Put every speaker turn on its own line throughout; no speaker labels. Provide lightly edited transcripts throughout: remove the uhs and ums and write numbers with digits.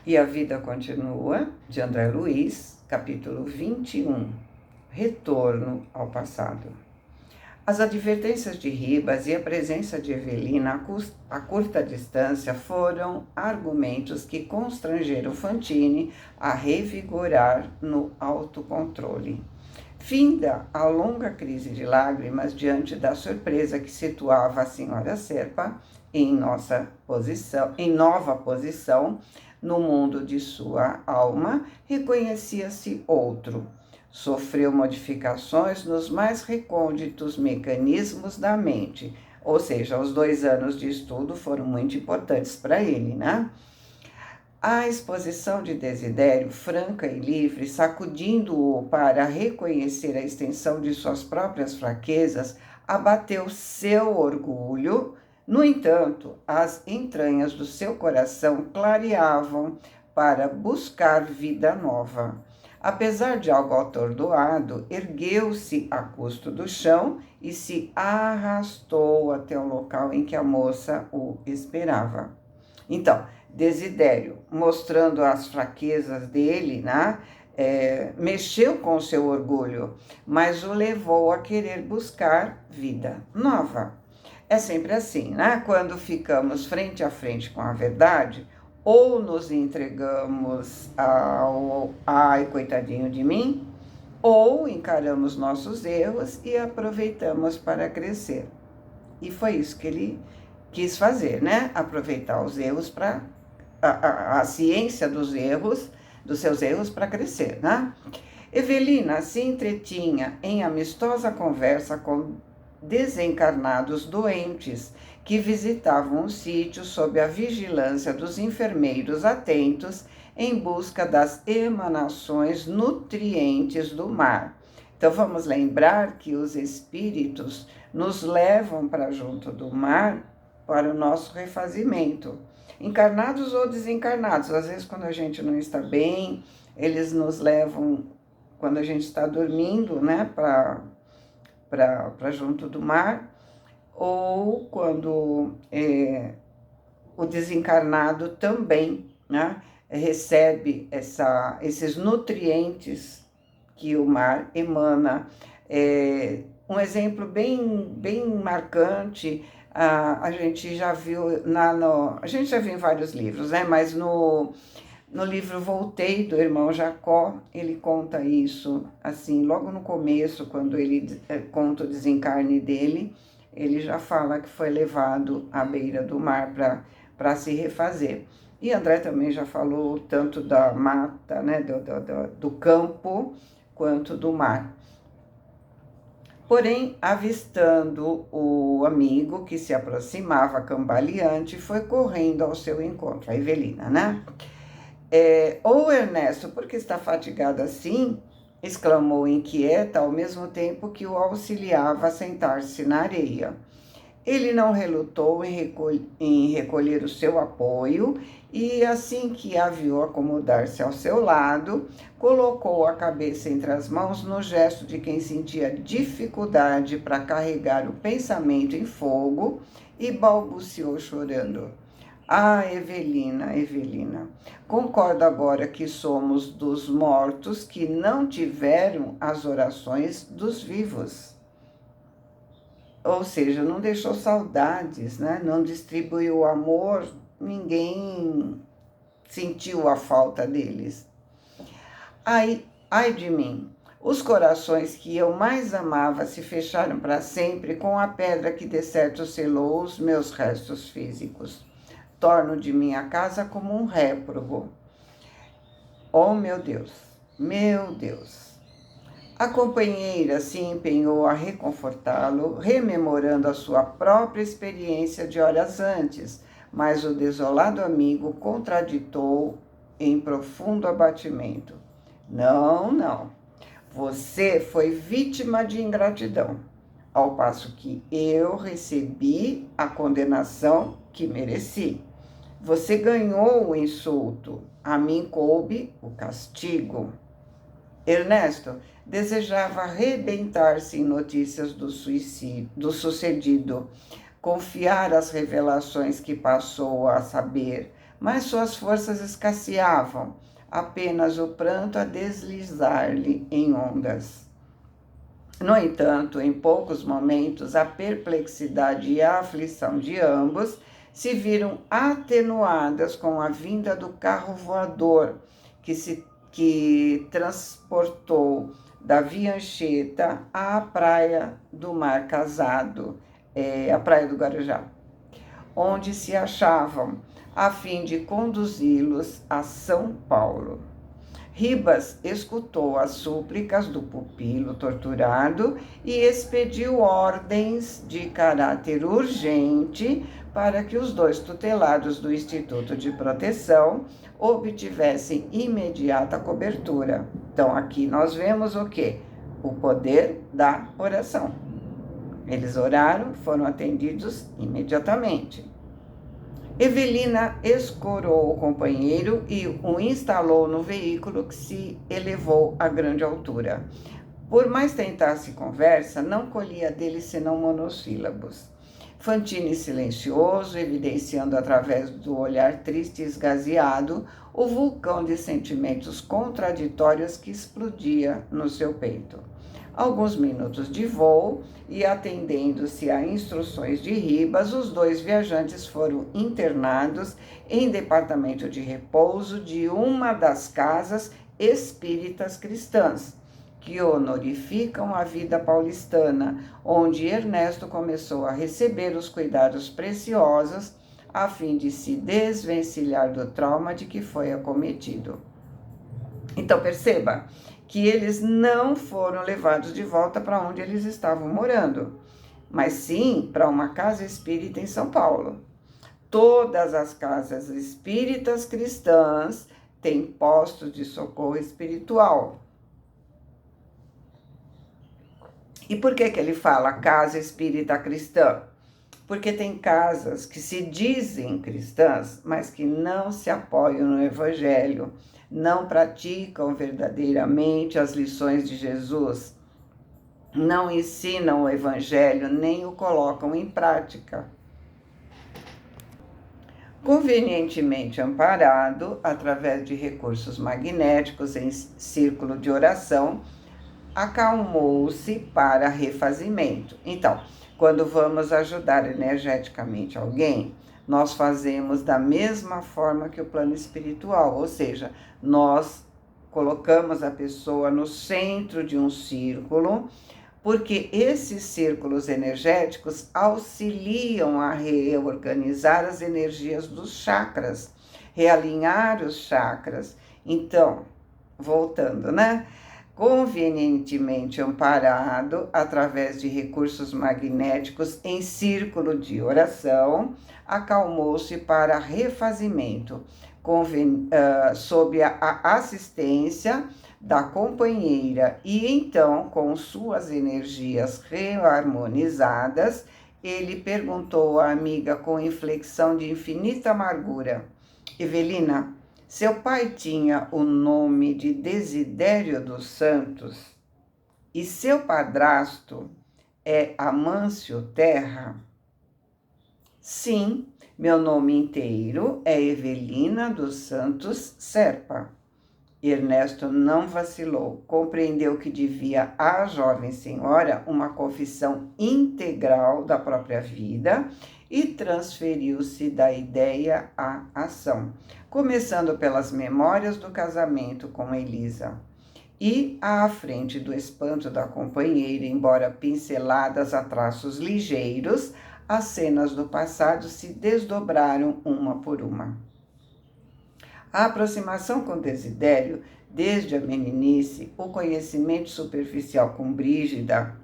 E a Vida Continua, de André Luiz, capítulo 21, Retorno ao Passado. As advertências de Ribas e a presença de Evelina a curta distância foram argumentos que constrangeram Fantine a revigorar no autocontrole. Finda a longa crise de lágrimas diante da surpresa que situava a senhora Serpa em nova posição no mundo de sua alma, reconhecia-se outro. Sofreu modificações nos mais recônditos mecanismos da mente, ou seja, os 2 anos de estudo foram muito importantes para ele, né? A exposição de Desidério, franca e livre, sacudindo-o para reconhecer a extensão de suas próprias fraquezas, abateu seu orgulho. No entanto, as entranhas do seu coração clareavam para buscar vida nova. Apesar de algo atordoado, ergueu-se a custo do chão e se arrastou até o local em que a moça o esperava. Então, Desidério, mostrando as fraquezas dele, né? Mexeu com o seu orgulho, mas o levou a querer buscar vida nova. É sempre assim, né? Quando ficamos frente a frente com a verdade, ou nos entregamos ao ai, coitadinho de mim, ou encaramos nossos erros e aproveitamos para crescer. E foi isso que ele quis fazer, né? Aproveitar os erros para a ciência dos seus erros para crescer, né? Evelina se entretinha em amistosa conversa com desencarnados doentes que visitavam o sítio sob a vigilância dos enfermeiros atentos em busca das emanações nutrientes do mar. Então vamos lembrar que os espíritos nos levam para junto do mar para o nosso refazimento, encarnados ou desencarnados. Às vezes, quando a gente não está bem, eles nos levam, quando a gente está dormindo, né, para junto do mar, ou quando o desencarnado também, né, recebe esses nutrientes que o mar emana. Um exemplo bem marcante, a gente já viu a gente já viu em vários livros, né? Mas no livro Voltei, do irmão Jacó, ele conta isso, assim, logo no começo, quando ele conta o desencarne dele, ele já fala que foi levado à beira do mar para se refazer. E André também já falou tanto da mata, né, do campo, quanto do mar. Porém, avistando o amigo que se aproximava cambaleante, foi correndo ao seu encontro, a Evelina, né? Ô Ernesto, por que está fatigado assim? Exclamou inquieta, ao mesmo tempo que o auxiliava a sentar-se na areia. Ele não relutou em recolher o seu apoio e, assim que a viu acomodar-se ao seu lado, colocou a cabeça entre as mãos no gesto de quem sentia dificuldade para carregar o pensamento em fogo e balbuciou chorando. Ah, Evelina, Evelina, concordo agora que somos dos mortos que não tiveram as orações dos vivos. Ou seja, não deixou saudades, né? Não distribuiu amor, ninguém sentiu a falta deles. Ai de mim, os corações que eu mais amava se fecharam para sempre com a pedra que de certo selou os meus restos físicos. Torno de minha casa como um réprobo. Oh, meu Deus, meu Deus! A companheira se empenhou a reconfortá-lo, rememorando a sua própria experiência de horas antes, mas o desolado amigo contraditou em profundo abatimento. Não, não. Você foi vítima de ingratidão, ao passo que eu recebi a condenação que mereci. Você ganhou o insulto, a mim coube o castigo. Ernesto desejava arrebentar-se em notícias do sucedido, confiar as revelações que passou a saber, mas suas forças escasseavam, apenas o pranto a deslizar-lhe em ondas. No entanto, em poucos momentos, a perplexidade e a aflição de ambos se viram atenuadas com a vinda do carro voador, que transportou da Via Anchieta à praia do Mar Casado, a praia do Guarujá, onde se achavam, a fim de conduzi-los a São Paulo. Ribas escutou as súplicas do pupilo torturado e expediu ordens de caráter urgente para que os dois tutelados do Instituto de Proteção obtivessem imediata cobertura. Então, aqui nós vemos o quê? O poder da oração. Eles oraram, foram atendidos imediatamente. Evelina escorou o companheiro e o instalou no veículo que se elevou a grande altura. Por mais tentasse conversa, não colhia dele senão monossílabos. Fantini silencioso, evidenciando através do olhar triste e esgazeado o vulcão de sentimentos contraditórios que explodia no seu peito. Alguns minutos de voo e, atendendo-se a instruções de Ribas, os dois viajantes foram internados em departamento de repouso de uma das casas espíritas cristãs, que honorificam a vida paulistana, onde Ernesto começou a receber os cuidados preciosos a fim de se desvencilhar do trauma de que foi acometido. Então, perceba que eles não foram levados de volta para onde eles estavam morando, mas sim para uma casa espírita em São Paulo. Todas as casas espíritas cristãs têm postos de socorro espiritual. E por que ele fala casa espírita cristã? Porque tem casas que se dizem cristãs, mas que não se apoiam no Evangelho, não praticam verdadeiramente as lições de Jesus, não ensinam o Evangelho, nem o colocam em prática. Convenientemente amparado, através de recursos magnéticos em círculo de oração, acalmou-se para refazimento. Então, quando vamos ajudar energeticamente alguém, nós fazemos da mesma forma que o plano espiritual, ou seja, nós colocamos a pessoa no centro de um círculo, porque esses círculos energéticos auxiliam a reorganizar as energias dos chakras, realinhar os chakras. Então, voltando, né? Convenientemente amparado através de recursos magnéticos em círculo de oração, acalmou-se para refazimento, sob a assistência da companheira, e então, com suas energias reharmonizadas, ele perguntou à amiga com inflexão de infinita amargura: Evelina, seu pai tinha o nome de Desidério dos Santos e seu padrasto é Amâncio Terra? Sim, meu nome inteiro é Evelina dos Santos Serpa. Ernesto não vacilou, compreendeu que devia à jovem senhora uma confissão integral da própria vida e transferiu-se da ideia à ação, começando pelas memórias do casamento com Elisa. E, à frente do espanto da companheira, embora pinceladas a traços ligeiros, as cenas do passado se desdobraram uma por uma. A aproximação com Desidério, desde a meninice, o conhecimento superficial com Brígida,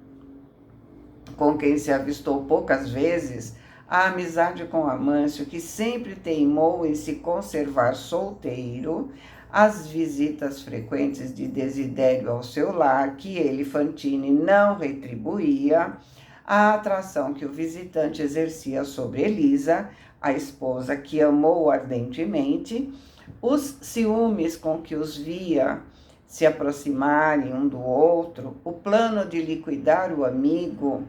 com quem se avistou poucas vezes, a amizade com Amâncio, que sempre teimou em se conservar solteiro, as visitas frequentes de Desidério ao seu lar, que ele, Fantini, não retribuía, a atração que o visitante exercia sobre Elisa, a esposa que amou ardentemente, os ciúmes com que os via se aproximarem um do outro, o plano de liquidar o amigo,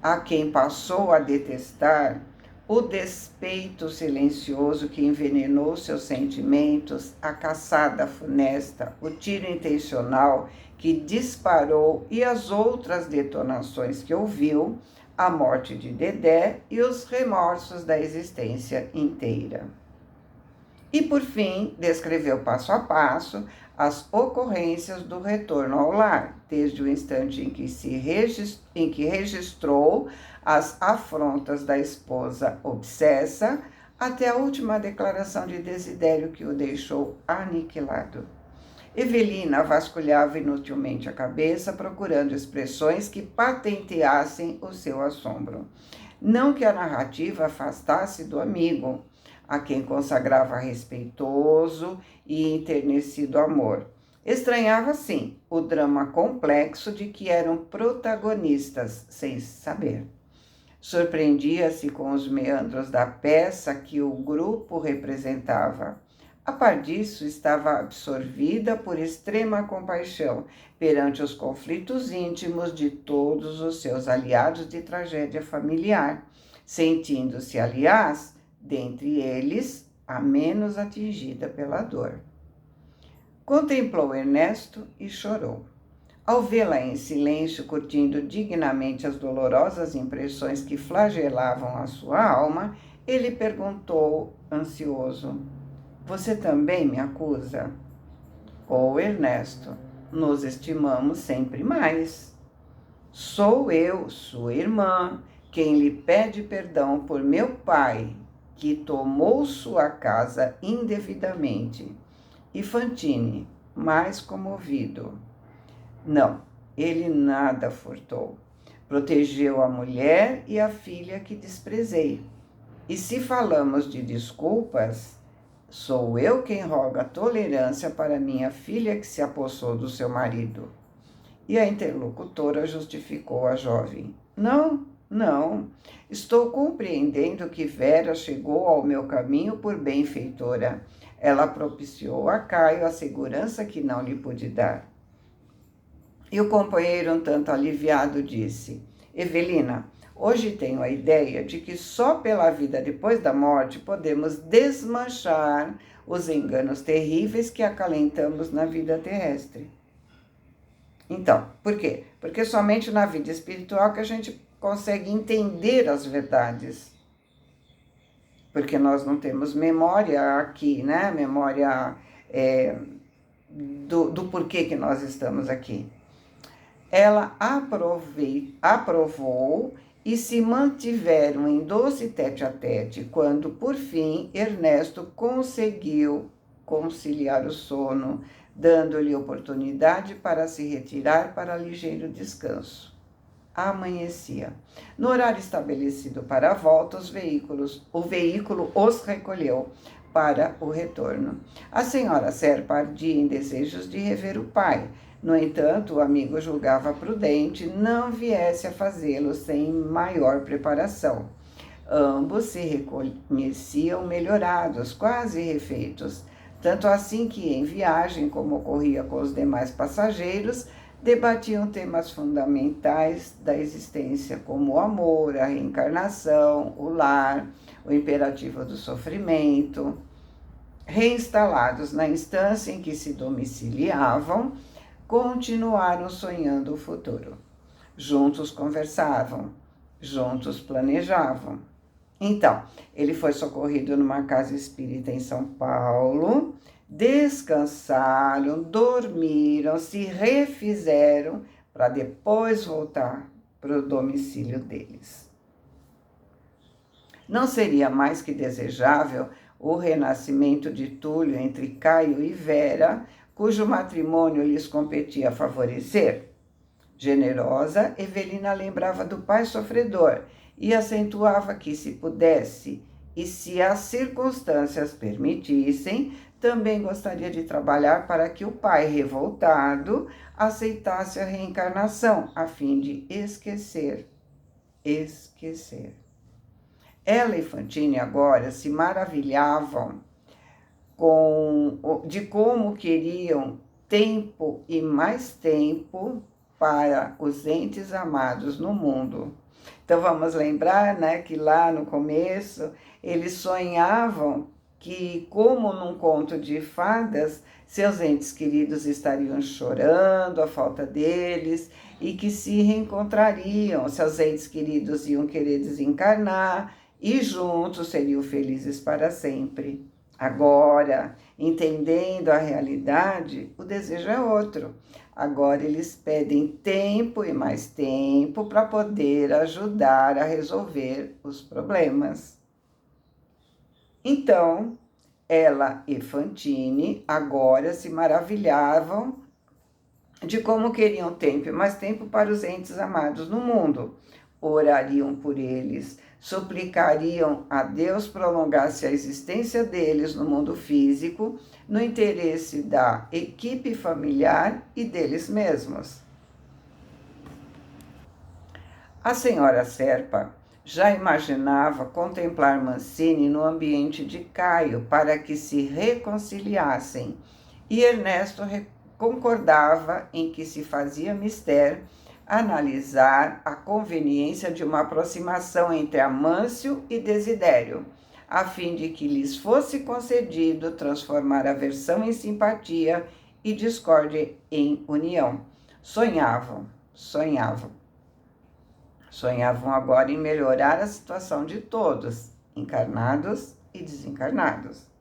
a quem passou a detestar, o despeito silencioso que envenenou seus sentimentos, a caçada funesta, o tiro intencional que disparou e as outras detonações que ouviu, a morte de Dedé e os remorsos da existência inteira. E, por fim, descreveu passo a passo as ocorrências do retorno ao lar, desde o instante em que registrou as afrontas da esposa obsessa até a última declaração de Desidério que o deixou aniquilado. Evelina vasculhava inutilmente a cabeça, procurando expressões que patenteassem o seu assombro. Não que a narrativa afastasse do amigo, a quem consagrava respeitoso e enternecido amor. Estranhava, sim, o drama complexo de que eram protagonistas, sem saber. Surpreendia-se com os meandros da peça que o grupo representava. A par disso, estava absorvida por extrema compaixão perante os conflitos íntimos de todos os seus aliados de tragédia familiar, sentindo-se, aliás, dentre eles, a menos atingida pela dor. Contemplou Ernesto e chorou. Ao vê-la em silêncio, curtindo dignamente as dolorosas impressões que flagelavam a sua alma, ele perguntou, ansioso: "Você também me acusa?" "Oh, Ernesto, nos estimamos sempre mais. Sou eu, sua irmã, quem lhe pede perdão por meu pai, que tomou sua casa indevidamente." E Fantine, mais comovido: "Não, ele nada furtou. Protegeu a mulher e a filha que desprezei. E se falamos de desculpas, sou eu quem roga tolerância para minha filha que se apossou do seu marido." E a interlocutora justificou a jovem: Não, estou compreendendo que Vera chegou ao meu caminho por benfeitora. Ela propiciou a Caio a segurança que não lhe pude dar." E o companheiro, um tanto aliviado, disse: "Evelina, hoje tenho a ideia de que só pela vida depois da morte podemos desmanchar os enganos terríveis que acalentamos na vida terrestre." Então, por quê? Porque somente na vida espiritual que a gente consegue entender as verdades. Porque nós não temos memória aqui, né? Memória do porquê que nós estamos aqui. Ela aprovou e se mantiveram em doce tete-a-tete quando, por fim, Ernesto conseguiu conciliar o sono, dando-lhe oportunidade para se retirar para ligeiro descanso. Amanhecia. No horário estabelecido para a volta, o veículo os recolheu para o retorno. A senhora Serpa ardia em desejos de rever o pai. No entanto, o amigo julgava prudente não viesse a fazê-lo sem maior preparação. Ambos se reconheciam melhorados, quase refeitos. Tanto assim que, em viagem, como ocorria com os demais passageiros, debatiam temas fundamentais da existência, como o amor, a reencarnação, o lar, o imperativo do sofrimento. Reinstalados na instância em que se domiciliavam, continuaram sonhando o futuro. Juntos conversavam, juntos planejavam. Então, ele foi socorrido numa casa espírita em São Paulo, descansaram, dormiram, se refizeram para depois voltar para o domicílio deles. Não seria mais que desejável o renascimento de Túlio entre Caio e Vera, cujo matrimônio lhes competia favorecer? Generosa, Evelina lembrava do pai sofredor e acentuava que, se pudesse e se as circunstâncias permitissem, também gostaria de trabalhar para que o pai revoltado aceitasse a reencarnação, a fim de esquecer. Ela e Fantine agora se maravilhavam de como queriam tempo e mais tempo para os entes amados no mundo. Então vamos lembrar, né, que lá no começo eles sonhavam que, como num conto de fadas, seus entes queridos estariam chorando a falta deles e que se reencontrariam. Seus entes queridos iam querer desencarnar e juntos seriam felizes para sempre. Agora, entendendo a realidade, o desejo é outro. Agora eles pedem tempo e mais tempo para poder ajudar a resolver os problemas. Então, ela e Fantine agora se maravilhavam de como queriam tempo e mais tempo para os entes amados no mundo. Orariam por eles, suplicariam a Deus prolongasse a existência deles no mundo físico, no interesse da equipe familiar e deles mesmos. A senhora Serpa já imaginava contemplar Mancini no ambiente de Caio para que se reconciliassem, e Ernesto concordava em que se fazia mister analisar a conveniência de uma aproximação entre Amâncio e Desidério, a fim de que lhes fosse concedido transformar aversão em simpatia e discórdia em união. Sonhavam agora em melhorar a situação de todos, encarnados e desencarnados.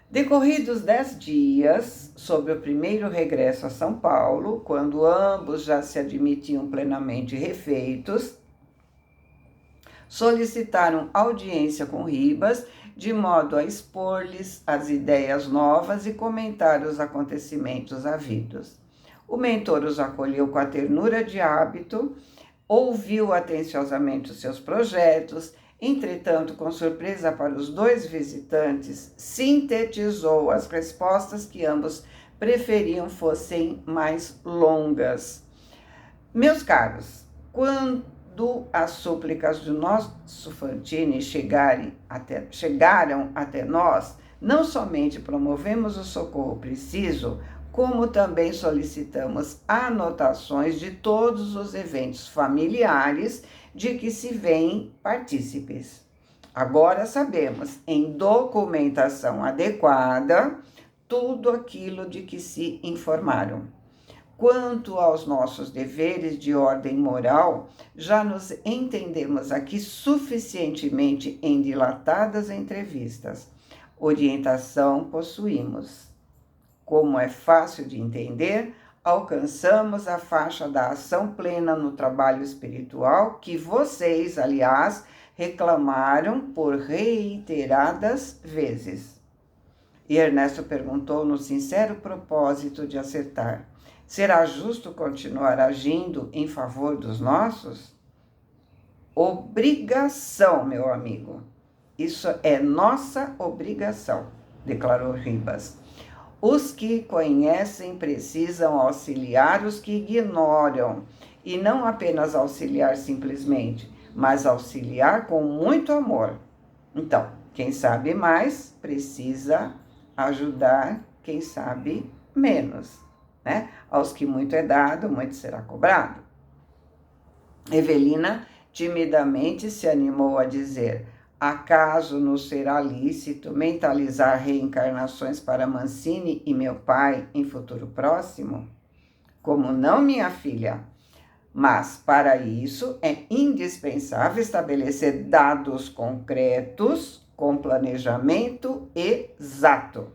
Decorridos 10 dias, sobre o primeiro regresso a São Paulo, quando ambos já se admitiam plenamente refeitos, solicitaram audiência com Ribas, de modo a expor-lhes as ideias novas e comentar os acontecimentos havidos. O mentor os acolheu com a ternura de hábito, ouviu atenciosamente os seus projetos. Entretanto, com surpresa para os dois visitantes, sintetizou as respostas que ambos preferiam fossem mais longas. Meus caros, quando as súplicas do nosso Fantine chegaram até nós, não somente promovemos o socorro preciso, como também solicitamos anotações de todos os eventos familiares de que se veem partícipes. Agora sabemos, em documentação adequada, tudo aquilo de que se informaram. Quanto aos nossos deveres de ordem moral, já nos entendemos aqui suficientemente em dilatadas entrevistas. Orientação possuímos. Como é fácil de entender, alcançamos a faixa da ação plena no trabalho espiritual que vocês, aliás, reclamaram por reiteradas vezes. E Ernesto perguntou no sincero propósito de acertar: será justo continuar agindo em favor dos nossos? Obrigação, meu amigo. Isso é nossa obrigação, declarou Ribas. Os que conhecem precisam auxiliar os que ignoram, e não apenas auxiliar simplesmente, mas auxiliar com muito amor. Então, quem sabe mais precisa ajudar quem sabe menos, né? Aos que muito é dado, muito será cobrado. Evelina timidamente se animou a dizer: acaso nos será lícito mentalizar reencarnações para Mancini e meu pai em futuro próximo? Como não, minha filha? Mas, para isso, é indispensável estabelecer dados concretos com planejamento exato.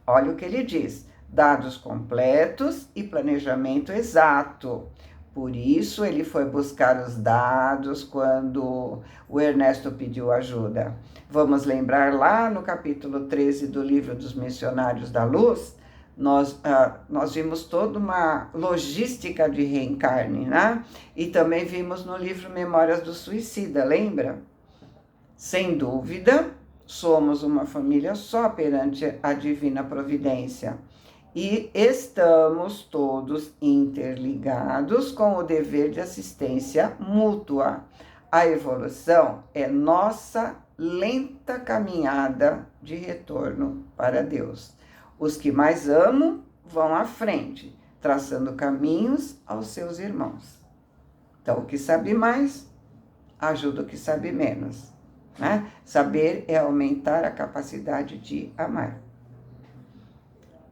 Olha o que ele diz: dados completos e planejamento exato. Por isso, ele foi buscar os dados quando o Ernesto pediu ajuda. Vamos lembrar lá no capítulo 13 do Livro dos Missionários da Luz, nós vimos toda uma logística de reencarne, né? E também vimos no livro Memórias do Suicida, lembra? Sem dúvida, somos uma família só perante a divina providência. E estamos todos interligados com o dever de assistência mútua. A evolução é nossa lenta caminhada de retorno para Deus. Os que mais amam vão à frente, traçando caminhos aos seus irmãos. Então, o que sabe mais, ajuda o que sabe menos, né? Saber é aumentar a capacidade de amar.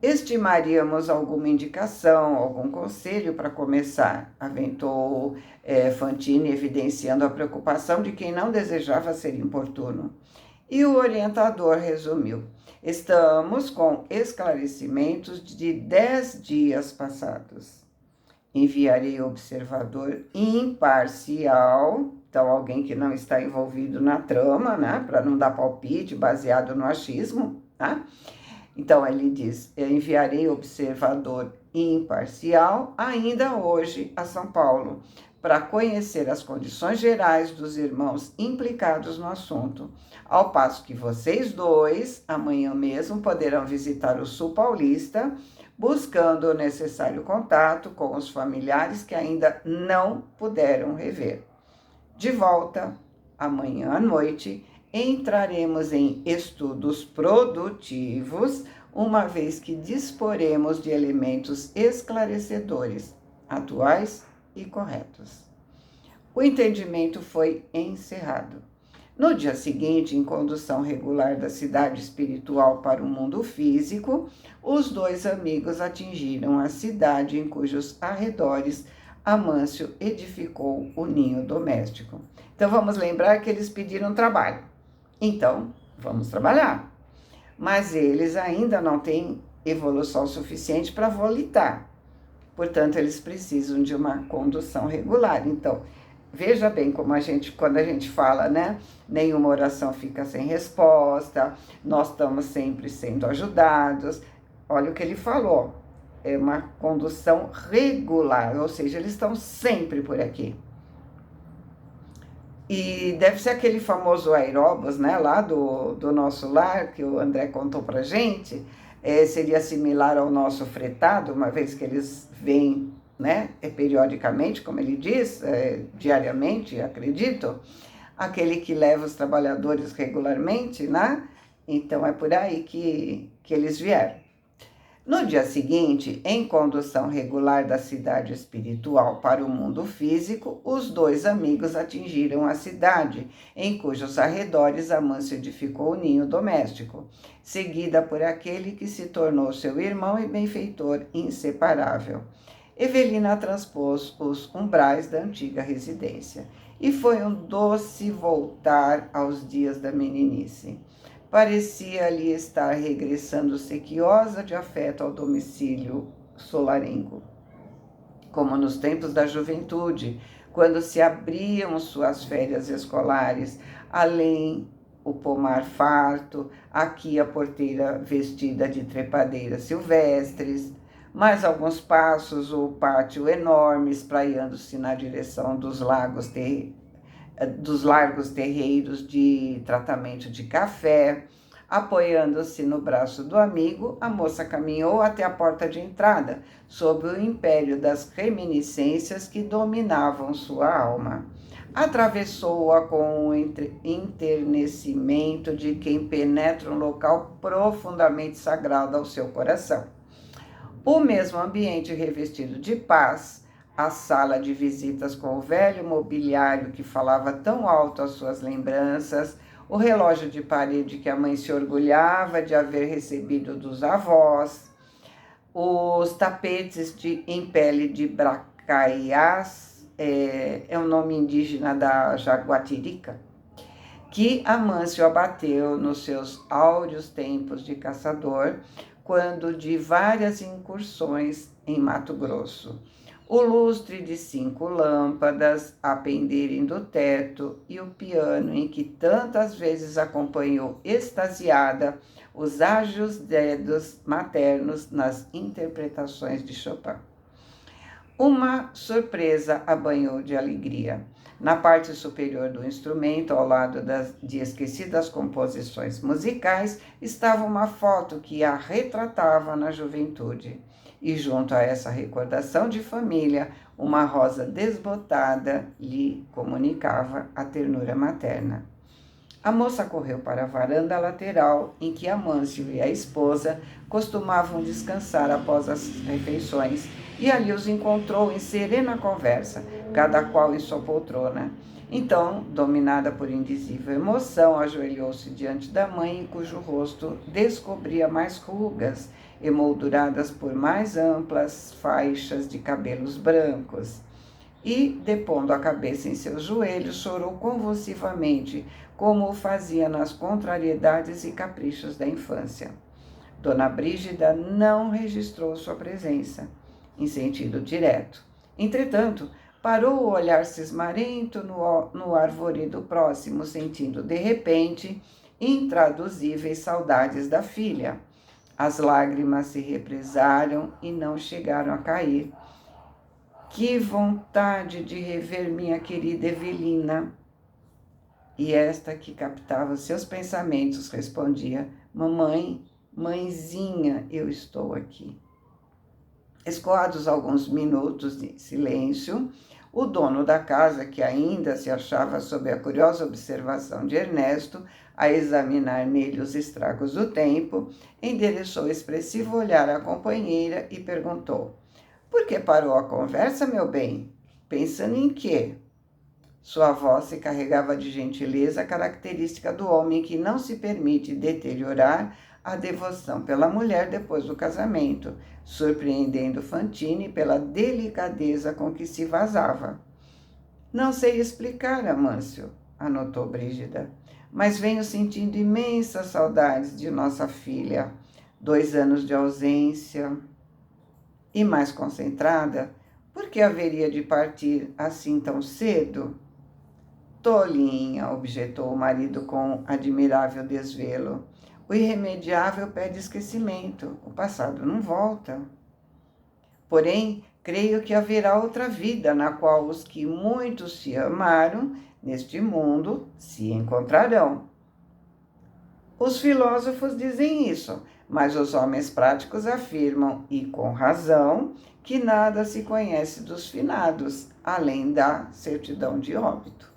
Estimaríamos alguma indicação, algum conselho para começar, aventou Fantini, evidenciando a preocupação de quem não desejava ser importuno. E o orientador resumiu: estamos com esclarecimentos de 10 dias passados. Enviarei observador imparcial, então alguém que não está envolvido na trama, né, para não dar palpite baseado no achismo, tá? Então ele diz: eu enviarei observador imparcial ainda hoje a São Paulo, para conhecer as condições gerais dos irmãos implicados no assunto, ao passo que vocês dois, amanhã mesmo, poderão visitar o sul paulista, buscando o necessário contato com os familiares que ainda não puderam rever. De volta, amanhã à noite, entraremos em estudos produtivos, uma vez que disporemos de elementos esclarecedores, atuais e corretos. O entendimento foi encerrado. No dia seguinte, em condução regular da cidade espiritual para o mundo físico, os dois amigos atingiram a cidade em cujos arredores Amâncio edificou o ninho doméstico. Então vamos lembrar que eles pediram trabalho. Então, vamos trabalhar. Mas eles ainda não têm evolução suficiente para volitar. Portanto, eles precisam de uma condução regular. Então, veja bem como quando a gente fala, né? Nenhuma oração fica sem resposta, nós estamos sempre sendo ajudados. Olha o que ele falou, é uma condução regular, ou seja, eles estão sempre por aqui. E deve ser aquele famoso aeróbus, né, lá do nosso lar, que o André contou pra gente, seria similar ao nosso fretado, uma vez que eles vêm, né, periodicamente, como ele diz, diariamente, acredito, aquele que leva os trabalhadores regularmente, né, então é por aí que eles vieram. No dia seguinte, em condução regular da cidade espiritual para o mundo físico, os dois amigos atingiram a cidade, em cujos arredores Amâncio edificou o ninho doméstico, seguida por aquele que se tornou seu irmão e benfeitor inseparável. Evelina transpôs os umbrais da antiga residência, e foi um doce voltar aos dias da meninice. Parecia-lhe estar regressando sequiosa de afeto ao domicílio solarengo, como nos tempos da juventude, quando se abriam suas férias escolares, além o pomar farto, aqui a porteira vestida de trepadeiras silvestres, mais alguns passos o pátio enorme espraiando-se na direção dos largos terreiros de tratamento de café. Apoiando-se no braço do amigo, a moça caminhou até a porta de entrada, sob o império das reminiscências que dominavam sua alma. Atravessou-a com o enternecimento de quem penetra um local profundamente sagrado ao seu coração. O mesmo ambiente revestido de paz, a sala de visitas com o velho mobiliário que falava tão alto às suas lembranças, o relógio de parede que a mãe se orgulhava de haver recebido dos avós, os tapetes em pele de bracaiás, é um nome indígena da Jaguatirica, que Amâncio abateu nos seus áureos tempos de caçador, quando de várias incursões em Mato Grosso. O lustre de 5 lâmpadas a penderem do teto e o piano em que tantas vezes acompanhou extasiada os ágeis dedos maternos nas interpretações de Chopin. Uma surpresa a banhou de alegria. Na parte superior do instrumento, ao lado de esquecidas composições musicais, estava uma foto que a retratava na juventude. E junto a essa recordação de família, uma rosa desbotada lhe comunicava a ternura materna. A moça correu para a varanda lateral em que Amâncio e a esposa costumavam descansar após as refeições e ali os encontrou em serena conversa, cada qual em sua poltrona. Então, dominada por indizível emoção, ajoelhou-se diante da mãe, cujo rosto descobria mais rugas, emolduradas por mais amplas faixas de cabelos brancos. E, depondo a cabeça em seus joelhos, chorou convulsivamente, como o fazia nas contrariedades e caprichos da infância. Dona Brígida não registrou sua presença, em sentido direto. Entretanto, parou o olhar cismarento no arvoredo próximo, sentindo, de repente, intraduzíveis saudades da filha. As lágrimas se represaram e não chegaram a cair. Que vontade de rever minha querida Evelina! E esta que captava seus pensamentos respondia: mamãe, mãezinha, eu estou aqui. Escoados alguns minutos de silêncio, o dono da casa, que ainda se achava sob a curiosa observação de Ernesto, a examinar nele os estragos do tempo, endereçou expressivo olhar à companheira e perguntou: por que parou a conversa, meu bem? Pensando em quê? Sua voz se carregava de gentileza característica do homem que não se permite deteriorar a devoção pela mulher depois do casamento, surpreendendo Fantine pela delicadeza com que se vazava. Não sei explicar, Amâncio, anotou Brígida, mas venho sentindo imensas saudades de nossa filha. 2 anos de ausência. E mais concentrada, por que haveria de partir assim tão cedo? Tolinha, objetou o marido com admirável desvelo. O irremediável pede esquecimento. O passado não volta. Porém, creio que haverá outra vida na qual os que muito se amaram neste mundo se encontrarão. Os filósofos dizem isso, mas os homens práticos afirmam, e com razão, que nada se conhece dos finados, além da certidão de óbito.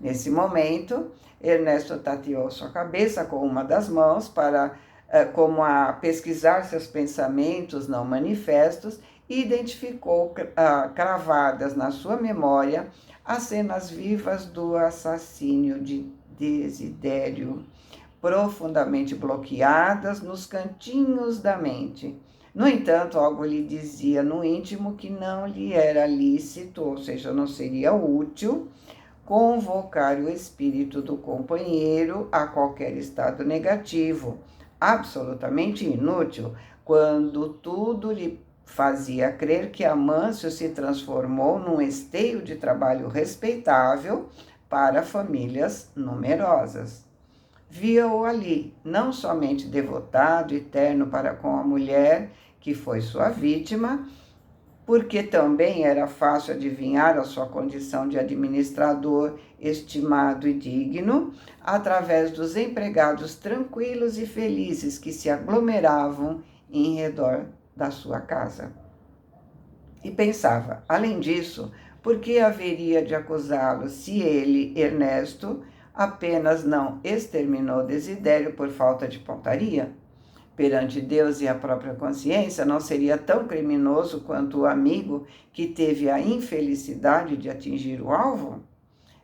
Nesse momento, Ernesto tateou sua cabeça com uma das mãos como a pesquisar seus pensamentos não manifestos e identificou cravadas na sua memória as cenas vivas do assassínio de Desidério, profundamente bloqueadas nos cantinhos da mente. No entanto, algo lhe dizia no íntimo que não lhe era lícito, ou seja, não seria útil, convocar o espírito do companheiro a qualquer estado negativo, absolutamente inútil, quando tudo lhe fazia crer que Amâncio se transformou num esteio de trabalho respeitável para famílias numerosas. Via-o ali, não somente devotado e terno para com a mulher, que foi sua vítima, porque também era fácil adivinhar a sua condição de administrador estimado e digno, através dos empregados tranquilos e felizes que se aglomeravam em redor da sua casa. E pensava, além disso, por que haveria de acusá-lo se ele, Ernesto, apenas não exterminou Desidério por falta de pontaria? Perante Deus e a própria consciência, não seria tão criminoso quanto o amigo que teve a infelicidade de atingir o alvo?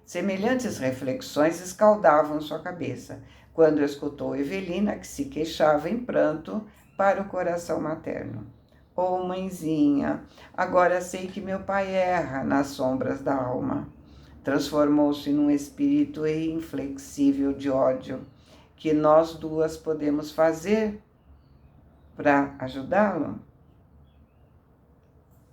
Semelhantes reflexões escaldavam sua cabeça, quando escutou Evelina, que se queixava em pranto para o coração materno. Oh, mãezinha, agora sei que meu pai erra nas sombras da alma. Transformou-se num espírito inflexível de ódio. Que nós duas podemos fazer para ajudá-lo?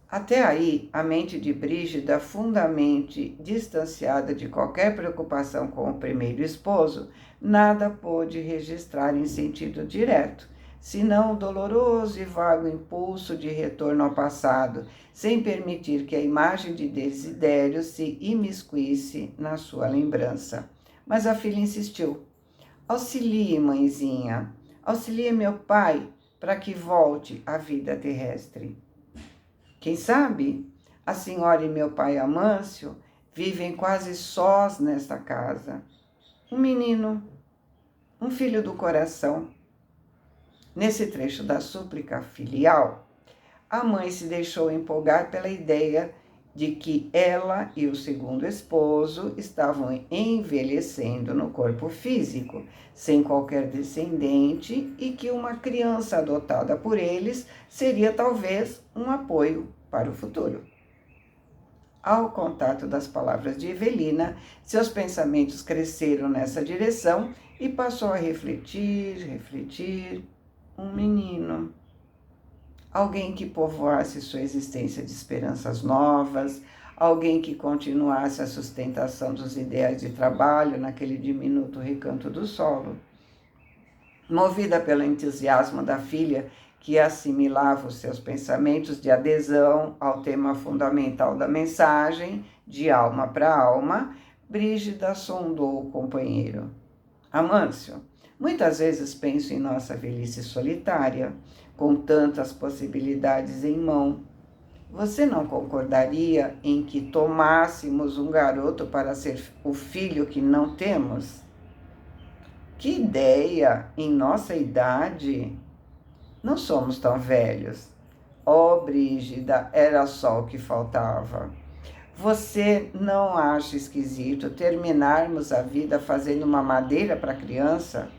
Até aí, a mente de Brígida, fundamente distanciada de qualquer preocupação com o primeiro esposo, nada pôde registrar em sentido direto, senão o doloroso e vago impulso de retorno ao passado, sem permitir que a imagem de Desidério se imiscuísse na sua lembrança. Mas a filha insistiu. Auxilie, mãezinha, auxilie meu pai para que volte à vida terrestre. Quem sabe a senhora e meu pai Amâncio vivem quase sós nesta casa. um menino, um filho do coração. Nesse trecho da súplica filial, a mãe se deixou empolgar pela ideia de que ela e o segundo esposo estavam envelhecendo no corpo físico, sem qualquer descendente, e que uma criança adotada por eles seria talvez um apoio para o futuro. Ao contato das palavras de Evelina, seus pensamentos cresceram nessa direção e passou a refletir. Um menino, alguém que povoasse sua existência de esperanças novas, alguém que continuasse a sustentação dos ideais de trabalho naquele diminuto recanto do solo. Movida pelo entusiasmo da filha, que assimilava os seus pensamentos de adesão ao tema fundamental da mensagem, de alma para alma, Brígida sondou o companheiro. Amâncio, muitas vezes penso em nossa velhice solitária, com tantas possibilidades em mão. Você não concordaria em que tomássemos um garoto para ser o filho que não temos? Que ideia! Em nossa idade, não somos tão velhos. Oh, Brígida, era só o que faltava. Você não acha esquisito terminarmos a vida fazendo uma madeira para criança?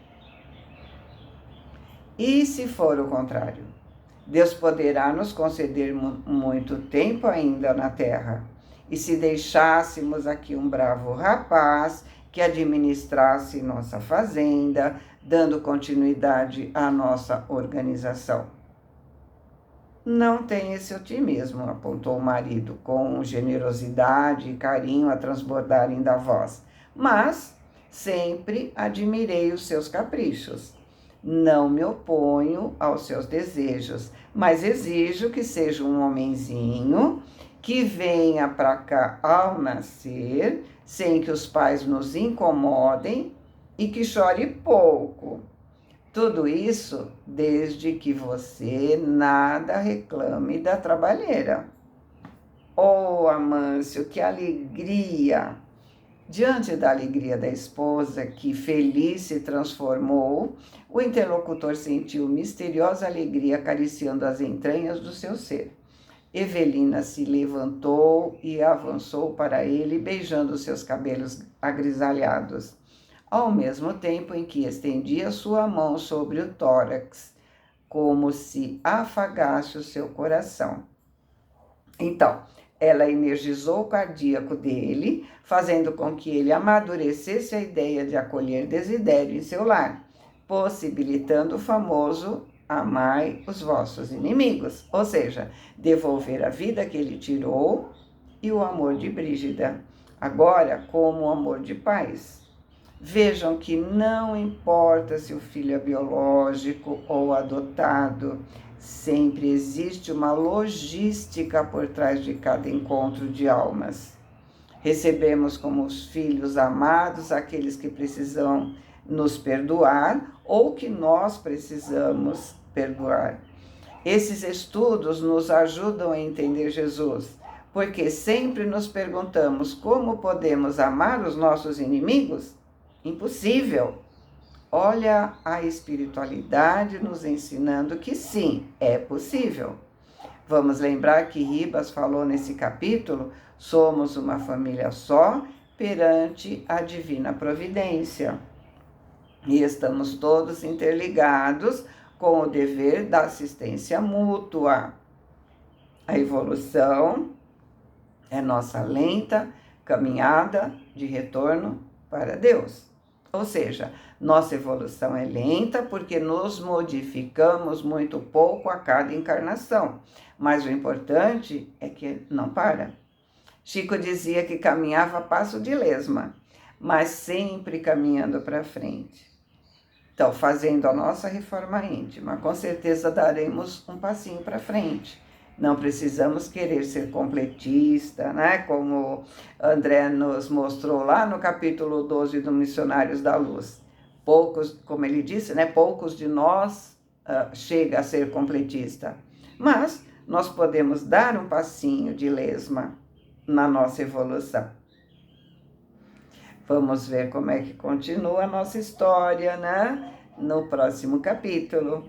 E se for o contrário? Deus poderá nos conceder muito tempo ainda na terra. E se deixássemos aqui um bravo rapaz que administrasse nossa fazenda, dando continuidade à nossa organização? Não tem esse otimismo, apontou o marido, com generosidade e carinho a transbordarem da voz. Mas sempre admirei os seus caprichos. Não me oponho aos seus desejos, mas exijo que seja um homenzinho que venha para cá ao nascer, sem que os pais nos incomodem e que chore pouco. Tudo isso desde que você nada reclame da trabalheira. Oh, Amâncio, que alegria! Diante da alegria da esposa, que feliz se transformou, o interlocutor sentiu misteriosa alegria acariciando as entranhas do seu ser. Evelina se levantou e avançou para ele, beijando seus cabelos agrisalhados, ao mesmo tempo em que estendia sua mão sobre o tórax, como se afagasse o seu coração. Então, ela energizou o cardíaco dele, fazendo com que ele amadurecesse a ideia de acolher Desidério em seu lar, possibilitando o famoso amai os vossos inimigos, ou seja, devolver a vida que ele tirou e o amor de Brígida, agora como o amor de pais. Vejam que não importa se o filho é biológico ou adotado, sempre existe uma logística por trás de cada encontro de almas. Recebemos como os filhos amados aqueles que precisam nos perdoar ou que nós precisamos perdoar. Esses estudos nos ajudam a entender Jesus, porque sempre nos perguntamos como podemos amar os nossos inimigos? Impossível! Olha a espiritualidade nos ensinando que sim, é possível. Vamos lembrar que Ribas falou nesse capítulo, somos uma família só perante a divina providência. E estamos todos interligados com o dever da assistência mútua. A evolução é nossa lenta caminhada de retorno para Deus. Ou seja, nossa evolução é lenta porque nos modificamos muito pouco a cada encarnação. Mas o importante é que não para. Chico dizia que caminhava a passo de lesma, mas sempre caminhando para frente. Então, fazendo a nossa reforma íntima, com certeza daremos um passinho para frente. Não precisamos querer ser completista, né? Como André nos mostrou lá no capítulo 12 do Missionários da Luz. Poucos, como ele disse, né? Poucos de nós chega a ser completista. Mas nós podemos dar um passinho de lesma na nossa evolução. Vamos ver como é que continua a nossa história, né? No próximo capítulo.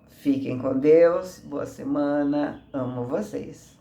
Fiquem com Deus, boa semana, amo vocês.